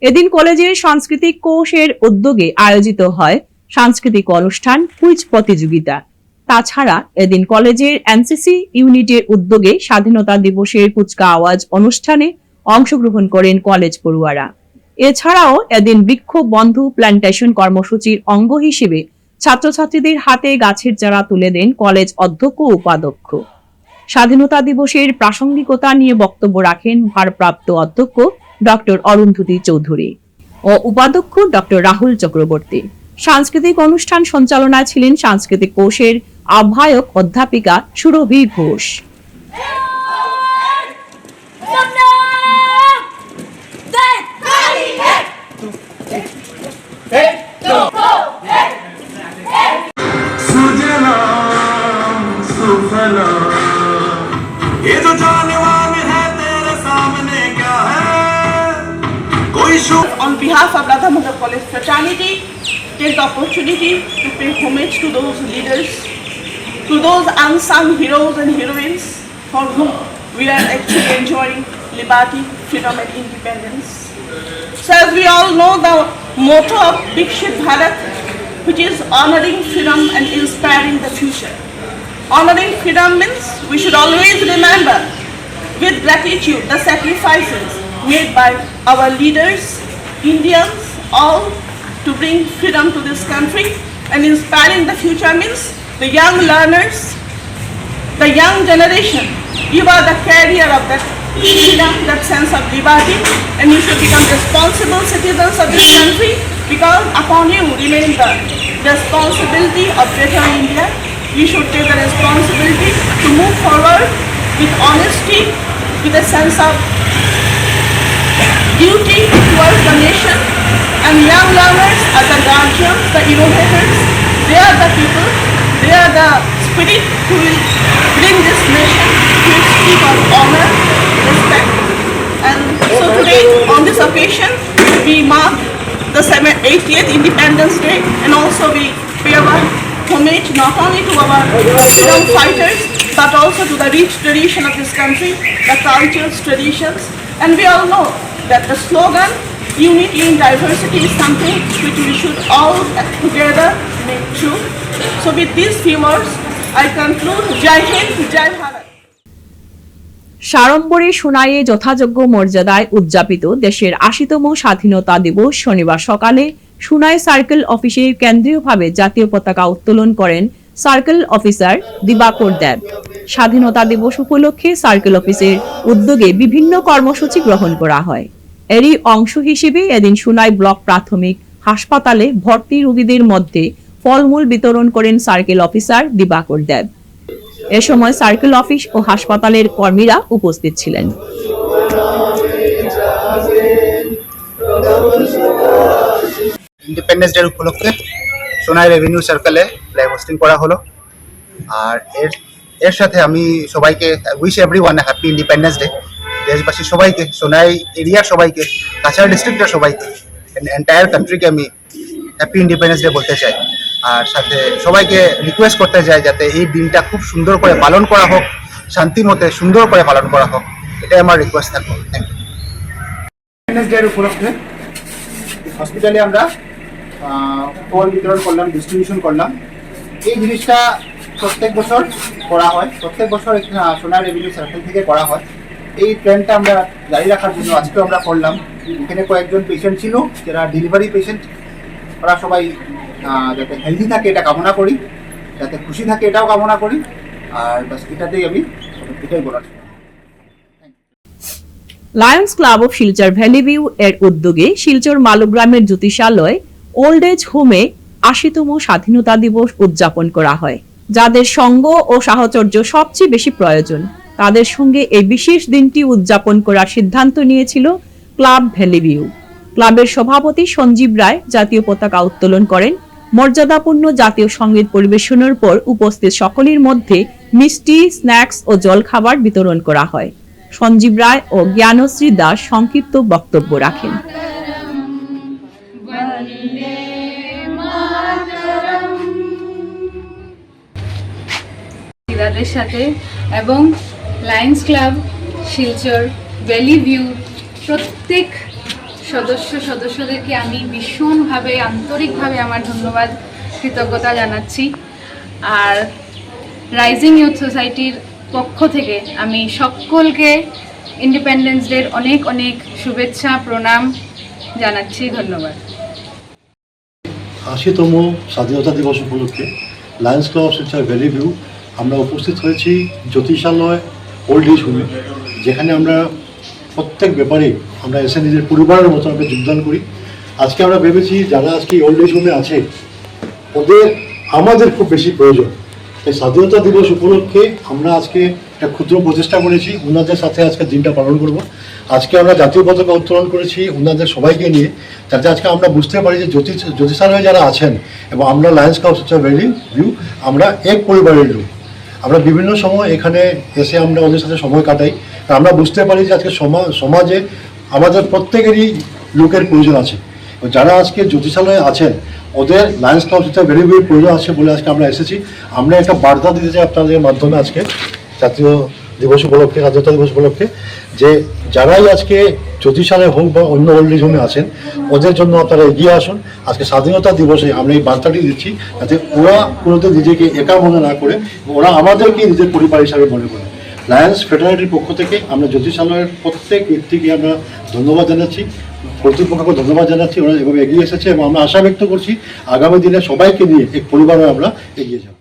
এদিন কলেজের সাংস্কৃতিক কোষের উদ্যোগে আয়োজিত হয় সাংস্কৃতিক অনুষ্ঠান, কুইজ প্রতিযোগিতা। তাছাড়া এদিন কলেজের এনসিসি ইউনিটের উদ্যোগে স্বাধীনতা দিবসের কুচকা আওয়াজ অনুষ্ঠানে অংশগ্রহণ করেন কলেজ পড়ুয়ারা। এছাড়াও এদিন বৃক্ষ বন্ধু প্ল্যান্টেশন কর্মসূচির অঙ্গ হিসেবে ছাত্রছাত্রীদের হাতে গাছের চারা তুলে দেন কলেজ অধ্যক্ষ ও উপাধ্যক্ষ। স্বাধীনতা দিবসের প্রাসঙ্গিকতা নিয়ে বক্তব্য রাখেন ভারপ্রাপ্ত অধ্যক্ষ ডক্টর অরুন্ধতী চৌধুরী ও উপাধ্যক্ষ ডক্টর রাহুল চক্রবর্তী। সাংস্কৃতিক অনুষ্ঠান সঞ্চালনায় ছিলেন সাংস্কৃতিক কোষের আহ্বায়ক অধ্যাপিকা সুরভি ঘোষ। ये जो जाने वाले हैं तेरे सामने क्या है कोई On behalf of Radha Madhav College fraternity, take the opportunity to pay homage to those leaders, to those unsung heroes and heroines for whom we are actually enjoying liberty, freedom and independence. So as we all know, the motto of Dikshit Bharat, which is honoring freedom and inspiring the future. Honoring freedom means we should always remember with gratitude the sacrifices made by our leaders, Indians, all to bring freedom to this country. And inspiring the future means the young learners, the young generation. You are the carrier of that freedom, that sense of liberty, and you should become responsible citizens of this country because upon you remain the responsibility of better India. You should take the responsibility to move forward with honesty, with a sense of duty towards the nation. And young learners are the guardians, the innovators. They are the people, they are the spirit who will bring this nation to its peak of honor, respect. And so today, on this occasion, we mark the 80th Independence Day, and also we pay our homage not only to our freedom fighters but also to the rich tradition of this country, the cultures, traditions. And we all know that the slogan unity in diversity is something which we should all together make true. So with these few words I conclude. Jai Hind, Jai Bharat. সাড়ম্বরে সোনাইয়ে যথাযোগ্য মর্যাদায় উদযাপিত দেশের ৮০তম স্বাধীনতা দিবস শনিবার সকালে সোনাই সার্কেল অফিসে কেন্দ্রীয়ভাবে জাতীয় পতাকা উত্তোলন করেন সার্কেল অফিসার দিবাকর দেব। স্বাধীনতা দিবস উপলক্ষে সার্কেল অফিসের উদ্যোগে বিভিন্ন কর্মসূচি গ্রহণ করা হয়। এরই অংশ হিসেবে এদিন সোনাই ব্লক প্রাথমিক হাসপাতালে ভর্তি রোগীদের মধ্যে ফলমূল বিতরণ করেন সার্কেল অফিসার দিবাকর দেব। এ সময় সার্কেল অফিস ও হাসপাতালের কর্মীরা উপস্থিত ছিলেন। ইন্ডিপেন্ডেন্স ডে উপলক্ষে সোনাই রেভিনিউ সার্কেলে ফ্ল্যাগ হোস্টিং করা হলো। আর এর সাথে আমি সবাইকে wish everyone happy independence day. দেশবাসী সবাইকে, সোনাই এরিয়ার সবাইকে, কাছাড় ডিস্ট্রিক্টের সবাইকে, এন্টায়ার কান্ট্রিকে আমি হ্যাপি ইন্ডিপেন্ডেন্স ডে বলতে চাই। আর সাথে সবাইকে রিকোয়েস্ট করতে চাই যাতে এই দিনটা খুব সুন্দর করে পালন করা হোক, শান্তি মতে সুন্দর করে পালন করা হোক, এটাই আমার রিকোয়েস্ট থাকবে। Thank you. ইন্ডিপেন্ডেন্স ডে উপলক্ষে হসপিটালে আমরা ফল বিতরণ করলাম, ডিস্ট্রিবিউশন করলাম। এই জিনিসটা প্রত্যেক বছর করা হয়, প্রত্যেক বছর সোনাই রেভিনিউ সার্কেল থেকে করা হয়। এই ট্রেন্ডটা আমরা জারি রাখার জন্য আজকেও আমরা করলাম। এখানে কয়েকজন পেশেন্ট ছিল যারা ডেলিভারি পেশেন্ট, ওরা সবাই যাতে হেলদি থাকে এটা কামনা করি, যাতে খুশি থাকে এটাও কামনা করি। আর বাস এটাতেই আমি এটাই বলার। Lions club of Silchar valley view এর উদ্যোগে শিলচর মালুগ্রামের জ্যোতিষালয় ওল্ড এজ হোমে ৮০তম স্বাধীনতা দিবস উদযাপন করা হয়। যাদের সঙ্গ ও সাহচর্য সবচেয়ে বেশি প্রয়োজন, তাদের সঙ্গে এই বিশেষ দিনটি উদযাপন করার সিদ্ধান্ত নিয়েছিল ক্লাব ভ্যালি ভিউ। ক্লাবের সভাপতি সঞ্জীব রায় জাতীয় পতাকা উত্তোলন করেন। মর্যাদাপূর্ণ জাতীয় সঙ্গীত পরিবেশনের পর উপস্থিত সকলের মধ্যে মিষ্টি, স্ন্যাক্স ও জলখাবার বিতরণ করা হয়। সঞ্জীব রায় ও জ্ঞানশ্রী দাস সংক্ষিপ্ত বক্তব্য রাখেন। সাথে এবং Lions club Silchar valley view প্রত্যেক সদস্যদেরকে আমি ভীষণভাবে আন্তরিকভাবে আমার ধন্যবাদ, কৃতজ্ঞতা জানাচ্ছি। আর রাইজিং ইউথ সোসাইটির পক্ষ থেকে আমি সকলকে ইন্ডিপেন্ডেন্স ডের অনেক অনেক শুভেচ্ছা, প্রণাম জানাচ্ছি। ধন্যবাদ। ৮০তম স্বাধীনতা দিবস উপলক্ষে Lions club of Silchar valley view আমরা উপস্থিত হয়েছি জ্যোতিষালয় ওল্ড এজ হোমে, যেখানে আমরা প্রত্যেক ব্যাপারে আমরা এসে নিজের পরিবারের মতো আমরা যোগদান করি। আজকে আমরা ভেবেছি যারা আজকে ওল্ড এজ হোমে আছে ওদের আমাদের খুব বেশি প্রয়োজন, তাই স্বাধীনতা দিবস উপলক্ষে আমরা আজকে একটা ক্ষুদ্র প্রচেষ্টা করেছি, ওনাদের সাথে আজকে দিনটা পালন করব। আজকে আমরা জাতীয় পতাকা উত্তোলন করেছি ওনাদের সবাইকে নিয়ে, যাতে আজকে আমরা বুঝতে পারি যে জ্যোতিষালয়ে যারা আছেন এবং আমরা Lions club of Silchar valley view আমরা এক পরিবারের লোক। আমরা বিভিন্ন সময় এখানে এসে আমরা ওদের সাথে সময় কাটাই। আমরা বুঝতে পারি যে আজকে সমাজে আমাদের প্রত্যেকেরই লোকের প্রয়োজন আছে। যারা আজকে জ্যোতিষালয়ে আছেন ওদের লায়ন্স ক্লাব শিলচর ভ্যালি ভিউর প্রয়োজন আছে বলে আজকে আমরা এসেছি। আমরা একটা বার্তা দিতে চাই আপনাদের মাধ্যমে আজকে জাতীয় দিবস উপলক্ষে, স্বাধীনতা দিবস উপলক্ষে, যে যারাই আজকে জ্যোতিষালয় হোক বা অন্য ওল্ড এজ হোমে আছেন ওদের জন্য আপনারা এগিয়ে আসুন। আজকে স্বাধীনতা দিবসে আমরা এই বার্তাটি দিচ্ছি যাতে ওরা কোনোদিন নিজেকে একা মনে না করে, ওরা আমাদেরকে নিজের পরিবার হিসাবে মনে করে। লায়ন্স ফেডারেটির পক্ষ থেকে আমরা জ্যোতিষালয়ের প্রত্যেক ব্যক্তিকে আমরা ধন্যবাদ জানাচ্ছি, কর্তৃপক্ষকে ধন্যবাদ জানাচ্ছি। ওরা এভাবে এগিয়ে এসেছে এবং আমরা আশা ব্যক্ত করছি আগামী দিনে সবাইকে নিয়ে এক পরিবারে আমরা এগিয়ে যাব।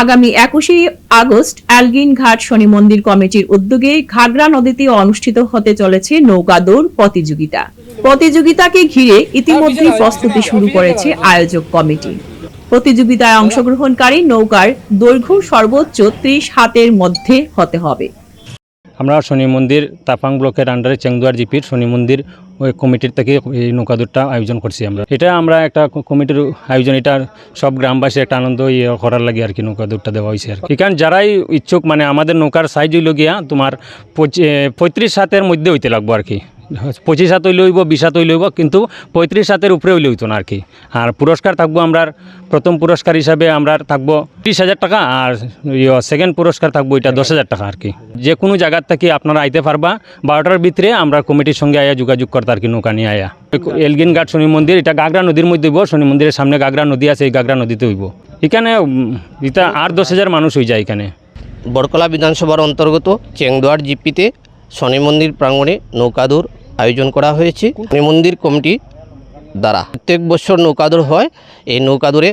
আগামী ২১শে আগস্ট এলগিন ঘাট শনি মন্দির কমিটির উদ্যোগে ঘাগড়া নদীতে অনুষ্ঠিত হতে চলেছে নৌকা দৌড় প্রতিযোগিতা। প্রতিযোগিতাকে ঘিরে ইতিমধ্যেই প্রস্তুতি শুরু করেছে আয়োজক কমিটি। প্রতিযোগিতায় অংশগ্রহণকারী নৌকার দৈর্ঘ্য সর্বোচ্চ ৩০ হাতের মধ্যে হতে হবে। আমরা শনি মন্দির তাপাং ব্লকের আন্ডারে চেংদুয়ার জিপির শনি মন্দির ওই কমিটির থেকে এই নৌকাদৌড়টা আয়োজন করছি। আমরা একটা কমিটির আয়োজন, এটা সব গ্রামবাসী একটা আনন্দ করার লাগে আর কি নৌকাদৌড়টা দেওয়া হয়েছে আর কি। এখানে যারাই ইচ্ছুক, মানে আমাদের নৌকার সাইজ হইল গিয়া তোমার ৩৫ হাতের মধ্যে হইতে লাগবো আর কি। 25 হাত হইলে হইব, 20 হাত হইলে হইব, কিন্তু 35 হাতের উপরে হইলে হইতো না আর কি। আর পুরস্কার থাকবো, আমরা প্রথম পুরস্কার হিসাবে আমরা থাকবো 30,000 টাকা, আর সেকেন্ড পুরস্কার থাকবো এটা 10,000 টাকা আর কি। যে কোনো জায়গার থেকে আপনারা আইতে পারবা, 12টার ভিতরে আমরা কমিটির সঙ্গে আয়া যোগাযোগ করতে আর কি, নৌকা নিয়ে আয়া। এলগিন ঘাট শনি মন্দির, এটা গাগড়া নদীর মধ্যে হইব। শনি মন্দিরের সামনে গাগড়া নদী আছে, এই গাগড়া নদীতে হইব। এখানে এটা 8-10,000 মানুষ হয়ে যায় এখানে। বরকলা বিধানসভার অন্তর্গত চেংদুয়ার জিপিতে শনি মন্দির প্রাঙ্গণে নৌকাদৌড় আয়োজন করা হয়েছে শনি মন্দির কমিটি দ্বারা। প্রত্যেক বছর নৌকাদৌড় হয়। এই নৌকাদৌড়ে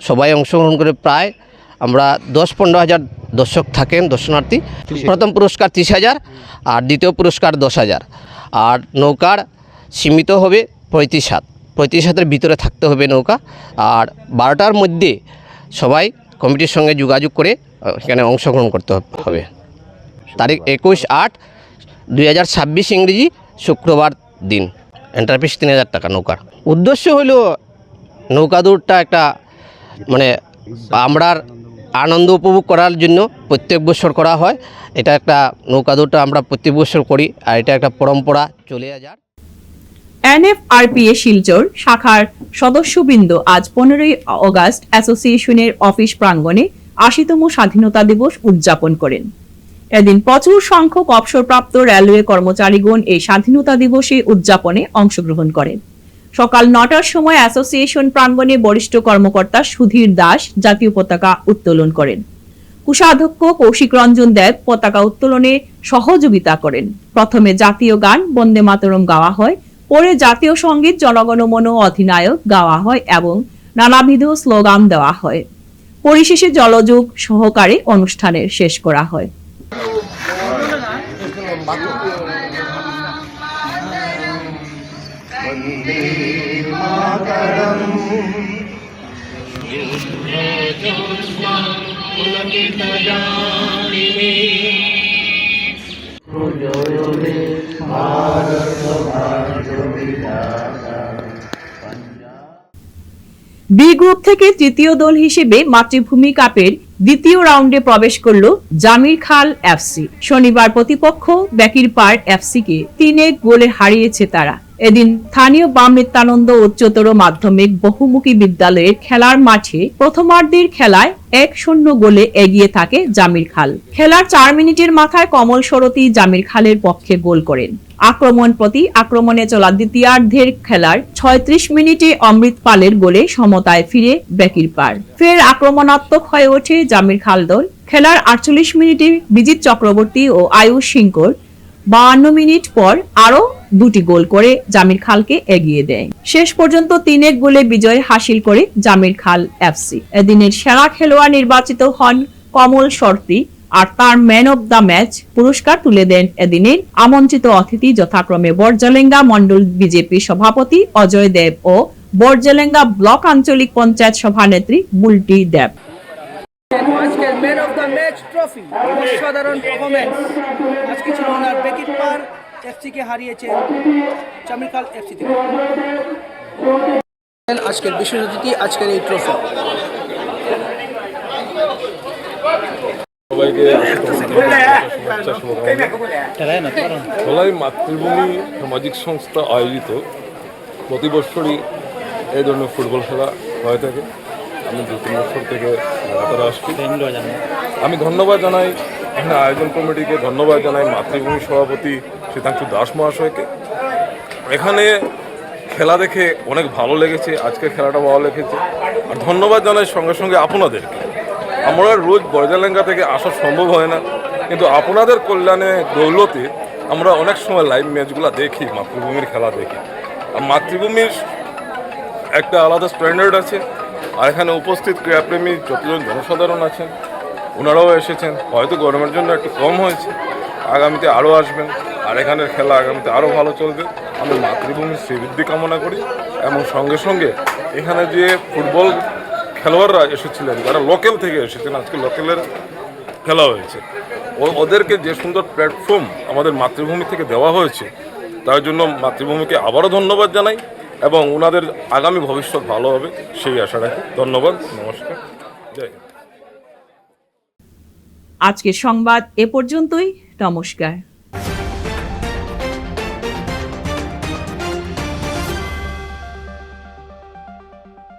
সবাই অংশগ্রহণ করে প্রায় আমরা 10-15 হাজার দর্শক থাকেন দর্শনার্থী। প্রথম পুরস্কার 30,000 আর দ্বিতীয় পুরস্কার 10,000। আর নৌকার সীমিত হবে 35 হাতের ভিতরে থাকতে হবে নৌকা। আর 12টার মধ্যে সবাই কমিটির সঙ্গে যোগাযোগ করে এখানে অংশগ্রহণ করতে হবে। তারিখ 21/8/2026 ইংরেজি শুক্রবার দিন। এন্ট্রি ফিস 3,000 টাকা নৌকার। উদ্দেশ্য হলো নৌকা দৌড়টা একটা মানে আমরার আনন্দ উপভোগ করার জন্য প্রত্যেক বছর করা হয়। এটা একটা নৌকা দৌড়টা আমরা প্রত্যেক বছর করি আর এটা একটা পরম্পরা চলে যায়। NFRPA শিলচর শাখার সদস্যবৃন্দ আজ 15ই আগস্ট অ্যাসোসিয়েশনের অফিস প্রাঙ্গণে 80তম স্বাধীনতা দিবস উদযাপন করেন। এদিন প্রচুর সংখ্যক অবসরপ্রাপ্ত রেলওয়ে কর্মচারীগণ এই স্বাধীনতা দিবসে উদযাপনে অংশগ্রহণ করেন। সকাল 9টার সময় অ্যাসোসিয়েশন প্রাঙ্গণে বরিষ্ঠ কর্মকর্তা সুধীর দাস জাতীয় পতাকা উত্তোলন করেন। কোষাধ্যক্ষ কৌশিক রঞ্জন দেব পতাকা উত্তোলনে সহযোগিতা করেন। প্রথমে জাতীয় গান বন্দে মাতরম গাওয়া হয়, পরে জাতীয় সঙ্গীত জনগণমন অধিনায়ক গাওয়া হয় এবং নানাবিধ স্লোগান দেওয়া হয়। পরিশেষে জলযোগ সহকারে অনুষ্ঠানের শেষ করা হয়। বি গ্রুপ থেকে তৃতীয় দল হিসেবে মাতৃভূমি কাপের দ্বিতীয় রাউন্ডে প্রবেশ করল জামির খাল এফসি। শনিবার প্রতিপক্ষ বেকিরপাড় এফসিকে 3-1 গোলে হারিয়েছে তারা। এদিন স্থানীয় বাম নিত্যানন্দ উচ্চতর মাধ্যমিক বহুমুখী বিদ্যালয়ের খেলার মাঠে প্রথমার্ধের খেলায় 1-0 গোলে এগিয়ে থাকে জামির খাল। খেলার 4 মিনিটের মাথায় কমল সরতি জামির খালের পক্ষে গোল করেন। আক্রমণ প্রতি আক্রমণে চলা দ্বিতীয়ার্ধের খেলার 36 মিনিটে অমৃত পালের গোলে সমতায় ফিরে বেকিরপাড়। ফের আক্রমণাত্মক হয়ে ওঠে জামির খাল দল। খেলার 48 মিনিটে বিজিত চক্রবর্তী ও আয়ুষ সিংকর 52 মিনিট পর আরো 2টি গোল করে জামির খালকে এগিয়ে দেয়। শেষ পর্যন্ত 3-1 গোলে বিজয় হাসিল করে জামির খাল এফসি। এদিনের সেরা খেলোয়াড় নির্বাচিত হন কমল সরতি আর তার ম্যান অব দ্য ম্যাচ পুরস্কার তুলে দেন এদিনের আমন্ত্রিত অতিথি যথাক্রমে বর্জলেঙ্গা মন্ডল বিজেপি সভাপতি অজয় দেব ও বর্জলেঙ্গা ব্লক আঞ্চলিক পঞ্চায়েত সভানেত্রী বুলটি দেব। আজকের man of the match trophy অসাধারণ পারফরম্যান্স আজকে ছিল ওনার বেকিরপাড় এফসি কে হারিয়েছেন জামির খাল এফসি থেকে। আজকের বিশেষ অতিথি আজকের এই ট্রফি। সবাইকে ধলাই মাতৃভূমি সামাজিক সংস্থা আয়োজিত প্রতি বছরই এই ধরনের ফুটবল খেলা হয়ে থাকে। আমি 2-3 বছর থেকে লাগাতার আসছি। আমি ধন্যবাদ জানাই এখানে আয়োজন কমিটিকে, ধন্যবাদ জানাই মাতৃভূমি সভাপতি শীতাংশু দাস মহাশয়কে। এখানে খেলা দেখে অনেক ভালো লেগেছে, আজকের খেলাটা ভালো লেগেছে। আর ধন্যবাদ জানাই সঙ্গে সঙ্গে আপনাদেরকে। আমরা রোজ বর্জলেঙ্গা থেকে আসা সম্ভব হয় না, কিন্তু আপনাদের কল্যাণে দৌলতে আমরা অনেক সময় লাইভ ম্যাচগুলো দেখি, মাতৃভূমির খেলা দেখি। আর মাতৃভূমির একটা আলাদা স্ট্যান্ডার্ড আছে। আর এখানে উপস্থিত ক্রীড়াপ্রেমী যতজন জনসাধারণ আছেন ওনারাও এসেছেন। হয়তো গরমের জন্য একটু কম হয়েছে, আগামীতে আরও আসবেন। আর এখানের খেলা আগামীতে আরও ভালো চলবে। আমি মাতৃভূমির শ্রীবৃদ্ধি কামনা করি এবং সঙ্গে সঙ্গে এখানে যে ফুটবল খেলোয়াড়রা এসেছিলেন যারা লোকাল থেকে এসেছেন, আজকে লোকালের খেলা হয়েছে, ওদেরকে যে সুন্দর প্ল্যাটফর্ম আমাদের মাতৃভূমি থেকে দেওয়া হয়েছে তার জন্য মাতৃভূমিকে আবারও ধন্যবাদ জানাই এবং ওনাদের আগামী ভবিষ্যৎ ভালো হবে সেই আশা রাখি। ধন্যবাদ, নমস্কার, জয় হিন্দ। আজকের সংবাদ এ পর্যন্তই। নমস্কার।